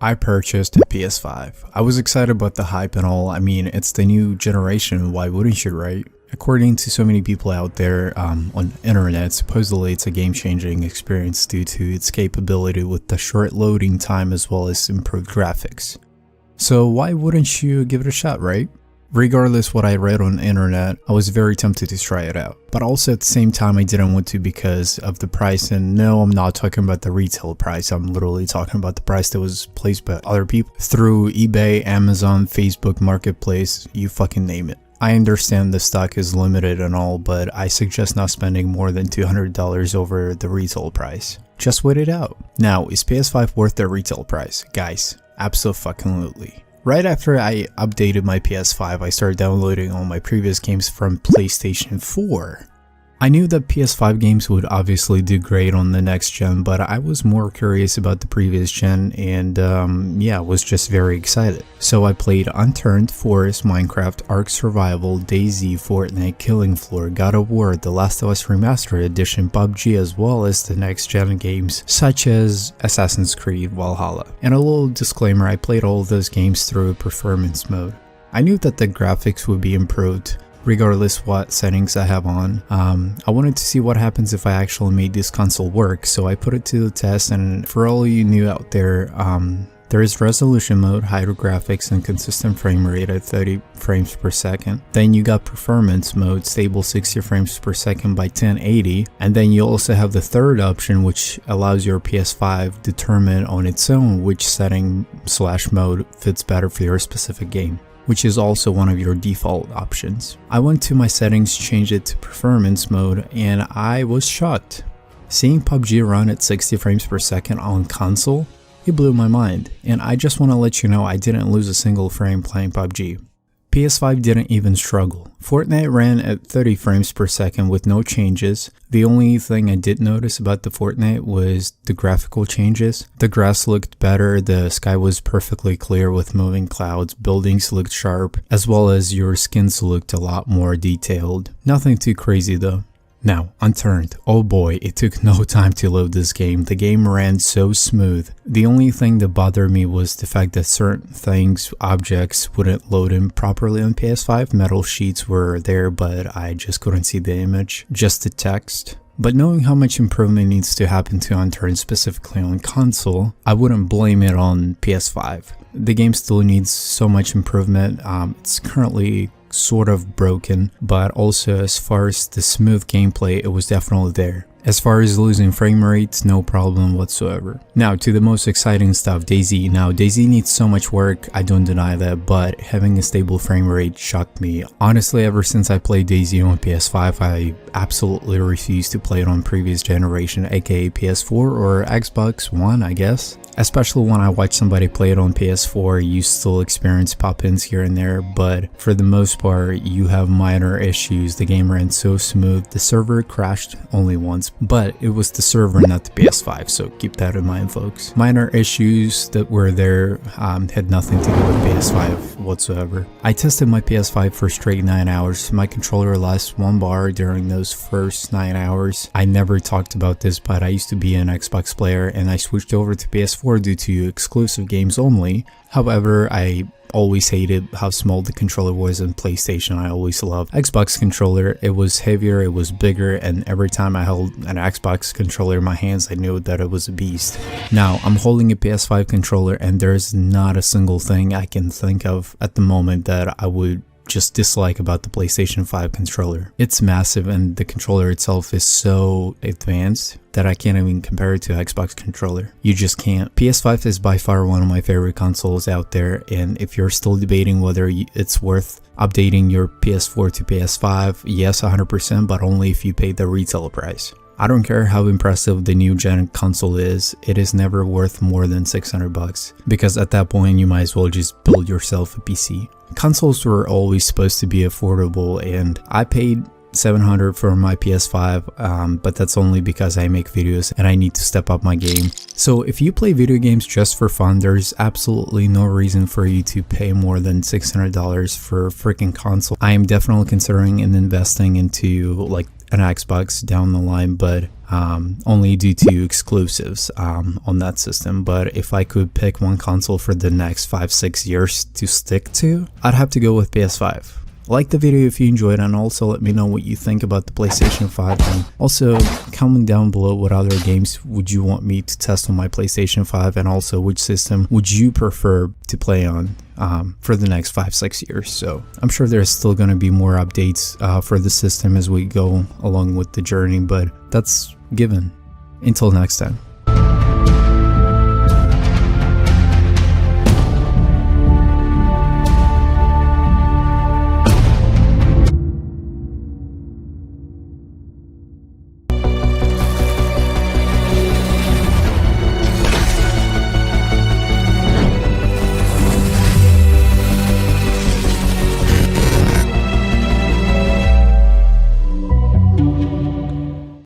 I purchased a PS5. I was excited about the hype and all. I mean, it's the new generation, why wouldn't you, right? According to so many people out there on internet, supposedly it's a game-changing experience due to its capability with the short loading time as well as improved graphics. So why wouldn't you give it a shot, right? Regardless what I read on the internet, I was very tempted to try it out. But also at the same time I didn't want to because of the price, and no, I'm not talking about the retail price, I'm literally talking about the price that was placed by other people through eBay, Amazon, Facebook Marketplace, you fucking name it. I understand the stock is limited and all, but I suggest not spending more than $200 over the retail price. Just wait it out. Now, is PS5 worth the retail price? Guys, absolutely. Right after I updated my PS5, I started downloading all my previous games from PlayStation 4. I knew that PS5 games would obviously do great on the next gen, but I was more curious about the previous gen and yeah, was just very excited. So I played Unturned, Forest, Minecraft, Ark Survival, DayZ, Fortnite, Killing Floor, God of War, The Last of Us Remastered Edition, PUBG, as well as the next gen games such as Assassin's Creed, Valhalla. And a little disclaimer, I played all of those games through performance mode. I knew that the graphics would be improved regardless what settings I have on. I wanted to see what happens if I actually made this console work, so I put it to the test. And for all you new out there, there is resolution mode, higher graphics, and consistent frame rate at 30 frames per second. Then you got performance mode, stable 60 frames per second by 1080. And then you also have the third option, which allows your PS5 to determine on its own which setting / mode fits better for your specific game, which is also one of your default options. I went to my settings, changed it to performance mode, and I was shocked. Seeing PUBG run at 60 frames per second on console, it blew my mind, and I just want to let you know I didn't lose a single frame playing PUBG. PS5 didn't even struggle. Fortnite ran at 30 frames per second with no changes. The only thing I did notice about the Fortnite was the graphical changes. The grass looked better, the sky was perfectly clear with moving clouds, buildings looked sharp, as well as your skins looked a lot more detailed. Nothing too crazy though. Now, Unturned. Oh boy, it took no time to load this game. The game ran so smooth. The only thing that bothered me was the fact that certain things, objects, wouldn't load in properly on PS5. Metal sheets were there, but I just couldn't see the image, just the text. But knowing how much improvement needs to happen to Unturned specifically on console, I wouldn't blame it on PS5. The game still needs so much improvement. It's currently sort of broken, but also as far as the smooth gameplay, it was definitely there. As far as losing frame rates, no problem whatsoever. Now to the most exciting stuff, DayZ. Now DayZ needs so much work, I don't deny that, but having a stable frame rate shocked me. Honestly, ever since I played DayZ on PS5, I absolutely refuse to play it on previous generation, aka PS4 or Xbox One, I guess. Especially when I watch somebody play it on PS4, you still experience pop-ins here and there, but for the most part, you have minor issues. The game ran so smooth. The server crashed only once, but it was the server, not the PS5, so keep that in mind, folks. Minor issues that were there had nothing to do with PS5 whatsoever. I tested my PS5 for straight 9 hours. My controller lost 1 bar during those first 9 hours. I never talked about this, but I used to be an Xbox player and I switched over to PS4 due to exclusive games only. However, I always hated how small the controller was in PlayStation. I always loved Xbox controller. It was heavier, it was bigger, and every time I held an Xbox controller in my hands, I knew that it was a beast. Now, I'm holding a PS5 controller and there's not a single thing I can think of at the moment that I would just dislike about the PlayStation 5 controller. It's massive and the controller itself is so advanced that I can't even compare it to Xbox controller. You just can't. PS5 is by far one of my favorite consoles out there, and if you're still debating whether it's worth updating your PS4 to PS5, yes, 100%, but only if you pay the retail price. I don't care how impressive the new gen console is, it is never worth more than $600 because at that point you might as well just build yourself a PC. Consoles were always supposed to be affordable, and I paid $700 for my PS5, but that's only because I make videos and I need to step up my game. So if you play video games just for fun, there's absolutely no reason for you to pay more than $600 for a freaking console. I am definitely considering investing into like an Xbox down the line, but only due to exclusives on that system. But if I could pick one console for the next 5-6 years to stick to, I'd have to go with PS5. Like the video if you enjoyed, and also let me know what you think about the PlayStation 5, and also comment down below what other games would you want me to test on my PlayStation 5, and also which system would you prefer to play on for the next 5-6 years. So I'm sure there's still going to be more updates for the system as we go along with the journey, but that's given. Until next time.